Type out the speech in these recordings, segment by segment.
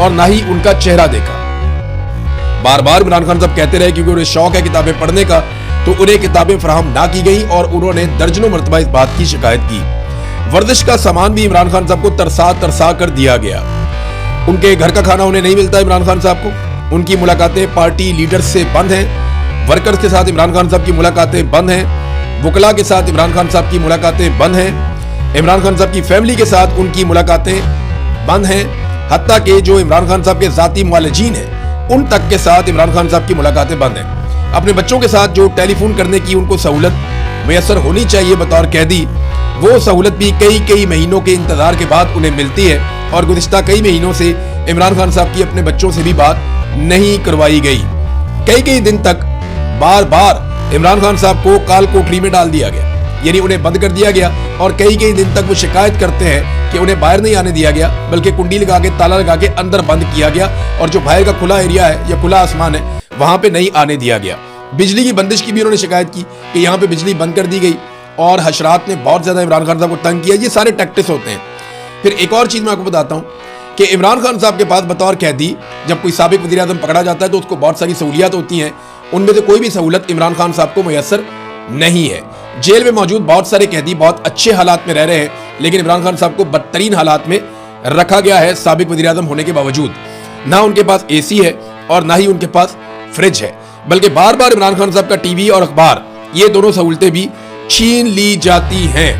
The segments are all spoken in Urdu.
اور نہ ہی ان کا چہرہ دیکھا۔ بار بار عمران خان صاحب کہتے رہے کیونکہ انہیں شوق ہے کتابیں پڑھنے کا، تو انہیں کتابیں فراہم نہ کی گئیں اور انہوں نے درجنوں مرتبہ اس بات کی شکایت کی۔ ورزش کا سامان بھی عمران خان صاحب کو ترسا کر دیا گیا۔ ان کے گھر کا کھانا انہیں نہیں ملتا عمران خان صاحب کو۔ ان کی ملاقاتیں پارٹی لیڈر سے بند ہیں، ورکرز کے ساتھ عمران خان صاحب کی ملاقاتیں بند ہیں، وکلاء کے ساتھ عمران خان صاحب کی ملاقاتیں بند ہیں، عمران خان صاحب کی فیملی کے ساتھ ان کی ملاقاتیں بند ہیں، حتیٰ کہ جو عمران خان صاحب کے ذاتی معالجین ہیں ان تک کے ساتھ عمران خان صاحب کی ملاقاتیں بند ہیں۔ اپنے بچوں کے ساتھ جو ٹیلی فون کرنے کی ان کو سہولت میسر ہونی چاہیے بطور قیدی، وہ سہولت بھی کئی مہینوں کے انتظار کے بعد انہیں ملتی ہے، اور گزشتہ کئی مہینوں سے عمران خان صاحب کی اپنے بچوں سے بھی بات نہیں کروائی گئی۔ کئی دن تک بار بار عمران خان صاحب کو کال کوٹری میں ڈال دیا گیا، یعنی انہیں بند کر دیا گیا، اور کئی دن تک وہ شکایت کرتے ہیں کہ انہیں باہر نہیں آنے دیا گیا، بلکہ کنڈی لگا کے تالا لگا کے اندر بند کیا گیا، اور جو باہر کا کھلا ایریا ہے یا کھلا آسمان ہے وہاں پہ نہیں آنے دیا گیا۔ بجلی کی بندش کی بھی انہوں نے شکایت کی کہ یہاں پہ بجلی بند کر دی گئی، اور حشرات نے بہت زیادہ عمران خان صاحب کو تنگ کیا۔ یہ سارے ٹیکٹس ہوتے ہیں۔ پھر ایک اور چیز میں آپ کو بتاتا ہوں کہ عمران خان صاحب کے پاس بطور قیدی جب کوئی سابق وزیر اعظم پکڑا جاتا ہے تو اس کو بہت ساری سہولیات ہوتی ہیں، ان میں سے کوئی بھی سہولت عمران خان صاحب کو میسر نہیں ہے۔ جیل میں موجود بہت سارے قیدی بہت اچھے حالات میں رہ رہے ہیں، لیکن عمران خان صاحب کو بدترین حالات میں رکھا گیا ہے سابق وزیر اعظم ہونے کے باوجود۔ نہ ان کے پاس اے سی ہے اور نہ ہی ان کے پاس فریج ہے، بلکہ بار بار عمران خان صاحب کا ٹی وی اور اخبار، یہ دونوں سہولتیں بھی چھین لی جاتی ہیں۔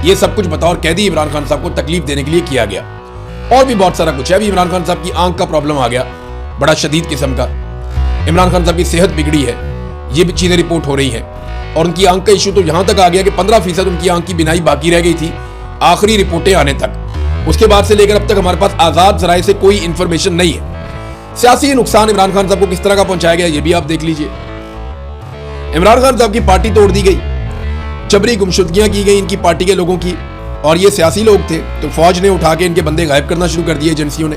یہ سب کچھ بطور قیدی عمران خان صاحب کو تکلیف دینے کے لیے کیا گیا۔ اور بھی بہت سارا کچھ ہے۔ ابھی عمران خان صاحب کی آنکھ کا پرابلم آ گیا، بڑا شدید قسم کا۔ عمران خان صاحب کی صحت بگڑی ہے، یہ بھی چیزیں رپورٹ ہو رہی ہیں، اور ان کی آنکھ کا ایشو تو یہاں تک آ گیا کہ 15% ان کی آنکھ کی بینائی باقی رہ گئی تھی آخری رپورٹیں آنے تک۔ اس کے بعد سے لے کر اب تک ہمارے پاس آزاد ذرائع سے کوئی انفارمیشن نہیں ہے۔ سیاسی نقصان عمران خان صاحب کو کس طرح کا پہنچایا گیا یہ بھی آپ دیکھ لیجئے۔ عمران خان صاحب کی پارٹی توڑ دی گئی، جبری گمشدگیاں کی گئی ان کی پارٹی کے لوگوں کی، اور یہ سیاسی لوگ تھے تو فوج نے اٹھا کے ان کے بندے غائب کرنا شروع کر دیے ایجنسیوں نے۔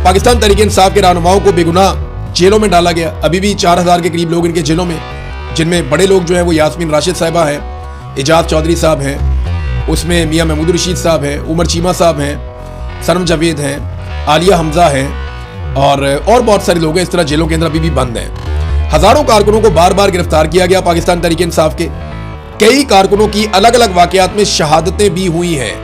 پاکستان تحریک انصاف کے رہنماؤں کو بے گناہ جیلوں میں ڈالا گیا۔ ابھی بھی 4000 کے قریب لوگ ان کے جیلوں میں، جن میں بڑے لوگ جو ہیں وہ یاسمین راشد صاحبہ ہیں، اعجاز چودھری صاحب ہیں، اس میں میاں محمود رشید صاحب ہیں، عمر چیمہ صاحب ہیں، سنم جاوید ہیں، عالیہ حمزہ ہیں، اور بہت سارے لوگ ہیں اس طرح جیلوں کے اندر ابھی بھی بند ہیں۔ ہزاروں کارکنوں کو بار بار گرفتار کیا گیا پاکستان تحریک انصاف کے۔ کئی کارکنوں کی الگ الگ واقعات میں شہادتیں بھی ہوئی ہیں،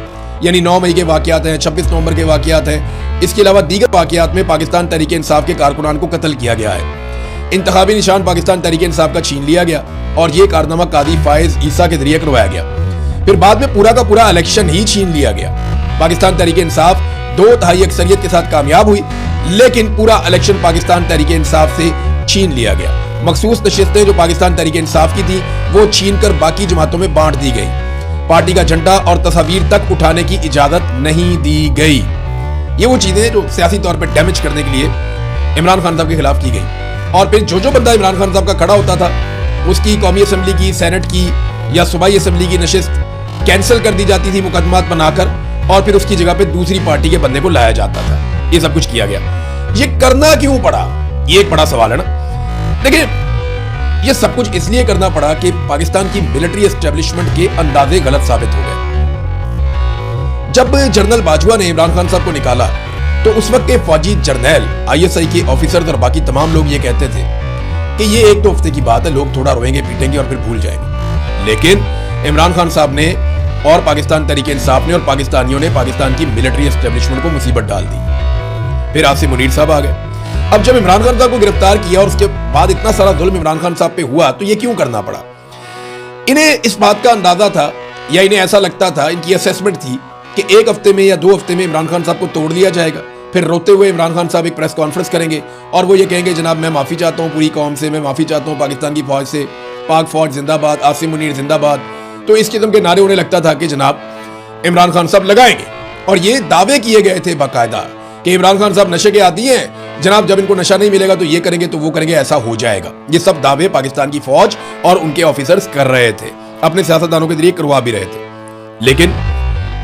یعنی 9 مئی کے واقعات ہیں، 26 نومبر کے واقعات ہیں، اس کے علاوہ دیگر واقعات میں پاکستان تحریک انصاف کے کارکنان کو قتل کیا گیا ہے۔ انتخابی نشان پاکستان تحریک انصاف کا چھین لیا گیا، اور یہ کارنامہ قاضی فائز عیسیٰ کے ذریعے کروایا گیا۔ پھر بعد میں پورا کا پورا الیکشن ہی چھین لیا گیا۔ پاکستان تحریک انصاف 2/3 اکثریت کے ساتھ کامیاب ہوئی، لیکن پورا الیکشن پاکستان تحریک انصاف سے چھین لیا گیا۔ مخصوص نشستیں جو پاکستان تحریک انصاف کی تھی وہ چھین کر باقی جماعتوں میں بانٹ دی گئی۔ پارٹی کا جھنڈا اور تصاویر تک اٹھانے کی اجازت نہیں دی گئی۔ یہ وہ چیزیں جو سیاسی طور پہ ڈیمیج کرنے کے لیے عمران خان صاحب کے خلاف کی گئی۔ اور پھر جو بندہ عمران خان صاحب کا کھڑا ہوتا تھا اس کی قومی اسمبلی کی، سینٹ کی یا صوبائی اسمبلی کی نشست کینسل کر دی جاتی تھی مقدمات بنا کر، اور پھر اس کی جگہ پہ دوسری پارٹی کے بندے کو لایا جاتا تھا۔ یہ سب کچھ کیا گیا۔ یہ کرنا کیوں پڑا؟ یہ ایک بڑا سوال ہے نا۔ دیکھیں، یہ سب کچھ اس لیے کرنا پڑا کہ پاکستان کی ملٹری اسٹیبلشمنٹ کے اندازے غلط ثابت ہو گئے۔ جب جنرل باجوہ نے عمران خان صاحب کو نکالا تو اس وقت کے فوجی جرنیل، ISI کے آفیسرز اور باقی تمام لوگ یہ کہتے تھے کہ یہ 1-2 ہفتے کی بات ہے، لوگ تھوڑا روئیں گے پیٹیں گے اور پھر بھول جائیں گے۔ لیکن عمران خان صاحب نے اور پاکستان تحریک انصاف نے اور پاکستانیوں نے پاکستان کی ملٹری اسٹیبلشمنٹ کو مصیبت ڈال دی۔ پھر عاصم منیر صاحب آ گئے۔ اب جب عمران خان صاحب کو گرفتار کیا اور اس کے بعد اتنا سارا ظلم عمران خان صاحب پہ ہوا تو یہ کیوں کرنا پڑا؟ انہیں اس بات کا اندازہ تھا، یا انہیں ایسا لگتا تھا، ان کی اسیسمنٹ تھی کہ 1 ہفتے میں یا 2 ہفتے میں عمران خان صاحب کو توڑ لیا جائے گا۔ پھر روتے ہوئے عمران خان صاحب ایک پریس کانفرنس کریں گے اور وہ یہ کہیں گے جناب میں معافی چاہتا ہوں پوری قوم سے، میں معافی چاہتا ہوں پاکستان کی فوج سے، پاک فوج زندہ باد، عاصم منیر زندہ باد۔ تو اس قسم کے نعرے انہیں لگتا تھا کہ جناب عمران خان صاحب لگائیں گے، اور یہ دعوے کیے گئے تھے باقاعدہ کہ عمران خان صاحب نشے کے عادی ہیں، جناب جب ان کو نشہ نہیں ملے گا تو یہ کریں گے تو وہ کریں گے، ایسا ہو جائے گا۔ یہ سب دعوے پاکستان کی فوج اور ان کے آفیسرز کر رہے تھے، اپنے سیاستدانوں کے ذریعے کروا بھی رہے تھے، لیکن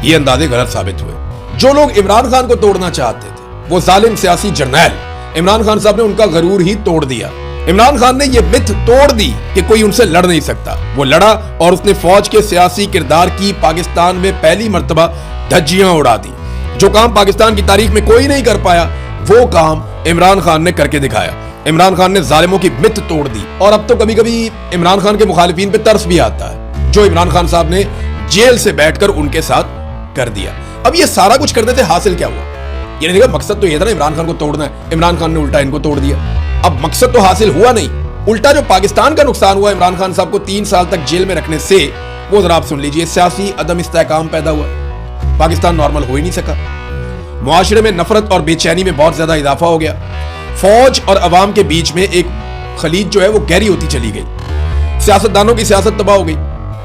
یہ اندازے غلط ثابت ہوئے۔ جو لوگ عمران خان کو توڑنا چاہتے تھے وہ ظالم سیاسی جرنیل، عمران خان صاحب نے ان کا غرور ہی توڑ دیا۔ عمران خان نے یہ مت توڑ دی کہ کوئی ان سے لڑ نہیں سکتا۔ وہ لڑا اور اس نے فوج کے سیاسی کردار کی پاکستان میں پہلی مرتبہ دھجیاں اڑا دی۔ جو کام پاکستان کی تاریخ میں کوئی نہیں کر پایا وہ کام عمران خان نے کر کے دکھایا. عمران خان نے ظالموں کی مت توڑ دی. اور اب تو کبھی کبھی عمران خان کے مخالفین پہ ترس بھی آتا ہے جو عمران خان صاحب نے جیل سے بیٹھ کر ان کے ساتھ کر دیا. اب یہ سارا کچھ کرنے سے حاصل کیا ہوا؟ یہ دیکھا مقصد تو یہ تھا نا عمران خان کو توڑنا ہے. عمران خان نے الٹا ان کو توڑ دیا. اب مقصد تو حاصل ہوا نہیں, الٹا جو پاکستان کا نقصان ہوا عمران خان صاحب کو 3 سال تک جیل میں رکھنے سے, وہ ذرا آپ سن لیجئے. سیاسی عدم استحکام پیدا ہوا, پاکستان نارمل ہو ہی نہیں سکا, معاشرے میں نفرت اور بے چینی میں بہت زیادہ اضافہ ہو گیا, فوج اور عوام کے بیچ میں ایک خلیج جو ہے وہ گہری ہوتی چلی گئی, سیاستدانوں کی سیاست تباہ ہو گئی.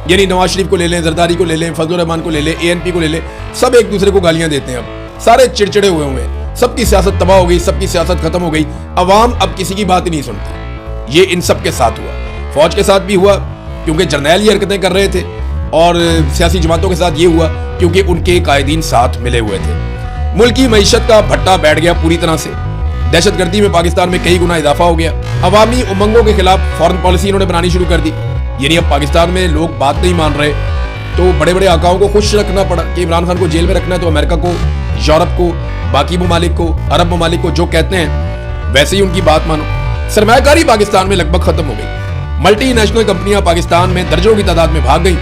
یعنی نواز شریف کو لے لیں, زرداری کو لے لیں, فضل الرحمان کو لے لیں, ANP کو لے لیں, سب ایک دوسرے کو گالیاں دیتے ہیں. اب سارے چڑچڑے ہوئے ہوئے ہیں, سب کی سیاست تباہ ہو گئی, سب کی سیاست ختم ہو گئی, عوام اب کسی کی بات ہی نہیں سنتی. یہ ان سب کے ساتھ ہوا, فوج کے ساتھ بھی ہوا کیونکہ جرنیل یہ حرکتیں کر رہے تھے, اور سیاسی جماعتوں کے ساتھ یہ ہوا کیونکہ ان کے قائدین ساتھ ملے ہوئے تھے. ملکی معیشت کا بھٹا بیٹھ گیا پوری طرح سے, دہشت گردی میں پاکستان میں کئی گنا اضافہ ہو گیا, عوامی امنگوں کے خلاف فورن پالیسی انہوں نے بنانی شروع کر دی. یعنی اب پاکستان میں لوگ بات نہیں مان رہے تو بڑے بڑے آقاؤں کو خوش رکھنا پڑا کہ عمران خان کو جیل میں رکھنا ہے, تو امریکہ کو, یورپ کو, باقی ممالک کو, عرب ممالک کو جو کہتے ہیں ویسے ہی ان کی بات مانو. سرمایہ کاری پاکستان میں لگ بھگ ختم ہو گئی, ملٹی نیشنل کمپنیاں پاکستان میں درجنوں کی تعداد میں بھاگ گئی,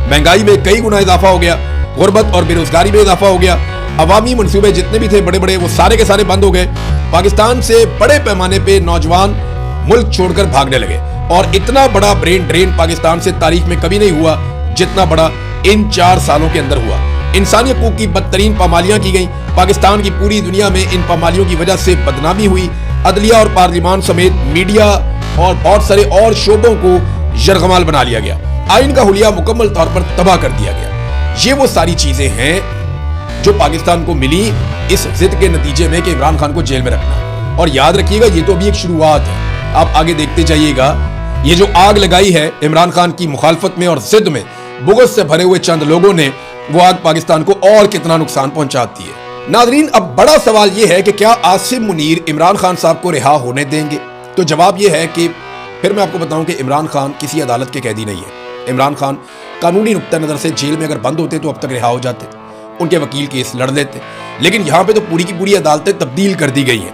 مہنگائی میں کئی گنا اضافہ ہو گیا, غربت اور بے روزگاری میں اضافہ ہو گیا, عوامی منصوبے جتنے بھی تھے بڑے بڑے وہ سارے کے سارے بند ہو گئے. پاکستان سے بڑے پیمانے پہ نوجوان ملک چھوڑ کر بھاگنے لگے, اور اتنا بڑا برین ڈرین پاکستان سے تاریخ میں کبھی نہیں ہوا جتنا بڑا ان 4 سالوں کے اندر ہوا. انسانی حقوق کی بدترین پامالیاں کی گئیں, پاکستان کی پوری دنیا میں ان پامالیوں کی وجہ سے بدنامی ہوئی, عدلیہ اور پارلیمان سمیت میڈیا اور بہت سارے اور شعبوں کو یرغمال بنا لیا گیا, آئین کا حلیہ مکمل طور پر تباہ کر دیا گیا. یہ وہ ساری چیزیں ہیں جو پاکستان کو ملی اس ضد کے نتیجے میں کہ عمران خان کو جیل میں رکھنا. اور یاد رکھیے گا یہ تو ابھی ایک شروعات ہے, آپ آگے دیکھتے جائیے گا. یہ جو آگ لگائی ہے عمران خان کی مخالفت میں اور ضد میں بغض سے بھرے ہوئے چند لوگوں نے, وہ آگ پاکستان کو اور کتنا نقصان پہنچاتی ہے. ناظرین, اب بڑا سوال یہ ہے کہ کیا عاصم منیر عمران خان صاحب کو رہا ہونے دیں گے؟ تو جواب یہ ہے کہ پھر میں آپ کو بتاؤں کہ عمران خان کسی عدالت کے قیدی نہیں ہے. عمران خان قانونی نقطہ نظر سے جیل میں اگر بند ہوتے تو اب تک رہا ہو جاتے, ان کے وکیل کیس لڑ لیتے, لیکن یہاں پہ تو پوری کی پوری عدالتیں تبدیل کر دی گئی ہیں.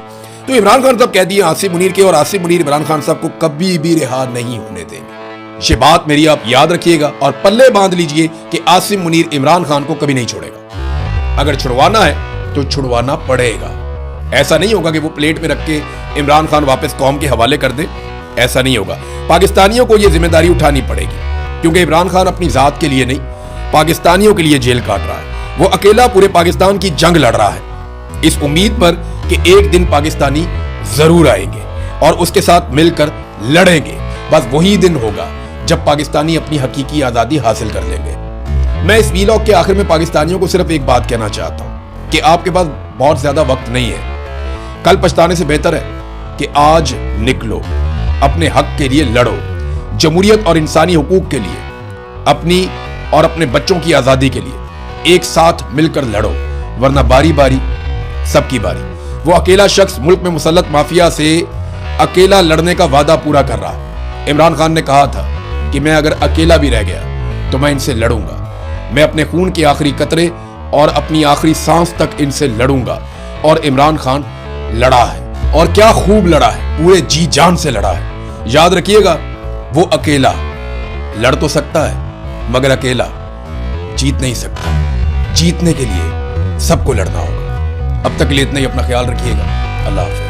تو عمران خان صاحب قیدی ہیں عاصم منیر کے, اور عاصم منیر عمران خان صاحب کو کبھی بھی رہا نہیں ہونے دیں گے. یہ بات میری آپ یاد رکھیے گا اور پلے باندھ لیجئے کہ عاصم منیر عمران خان کو کبھی نہیں چھوڑے گا. اگر چھڑوانا ہے تو چھڑوانا پڑے گا. ایسا نہیں ہوگا کہ وہ پلیٹ میں رکھ کے عمران خان واپس قوم کے حوالے کر دے, ایسا نہیں ہوگا. پاکستانیوں کو یہ ذمہ داری اٹھانی پڑے گی, کیونکہ عمران خان اپنی ذات کے لیے نہیں پاکستانیوں کے لیے جیل کاٹ رہا ہے. وہ اکیلا پورے پاکستان کی جنگ لڑ رہا ہے اس امید پر کہ ایک دن پاکستانی ضرور آئیں گے اور اس کے ساتھ مل کر لڑیں گے. بس وہی دن ہوگا جب پاکستانی اپنی حقیقی آزادی حاصل کر لیں گے. میں اس ویلاگ کے آخر میں پاکستانیوں کو صرف ایک بات کہنا چاہتا ہوں کہ آپ کے پاس بہت زیادہ وقت نہیں ہے. کل پچھتانے سے بہتر ہے کہ آج نکلو, اپنے حق کے لیے لڑو, جمہوریت اور انسانی حقوق کے لیے, اپنی اور اپنے بچوں کی آزادی کے لیے ایک ساتھ مل کر لڑو, ورنہ باری باری سب کی باری. وہ اکیلا شخص ملک میں مسلط مافیا سے اکیلا لڑنے کا وعدہ پورا کر رہا. عمران خان نے کہا تھا کہ میں اگر اکیلا بھی رہ گیا تو میں ان سے لڑوں گا, میں اپنے خون کے آخری قطرے اور اپنی آخری سانس تک ان سے لڑوں گا. اور عمران خان لڑا ہے, اور کیا خوب لڑا ہے, پورے جی جان سے لڑا ہے. یاد رکھیے گا وہ اکیلا لڑ تو سکتا ہے مگر اکیلا جیت نہیں سکتا. جیتنے کے لیے سب کو لڑنا ہوگا. اب تک کے لیے اتنا ہی, اپنا خیال رکھیے گا. اللہ حافظ.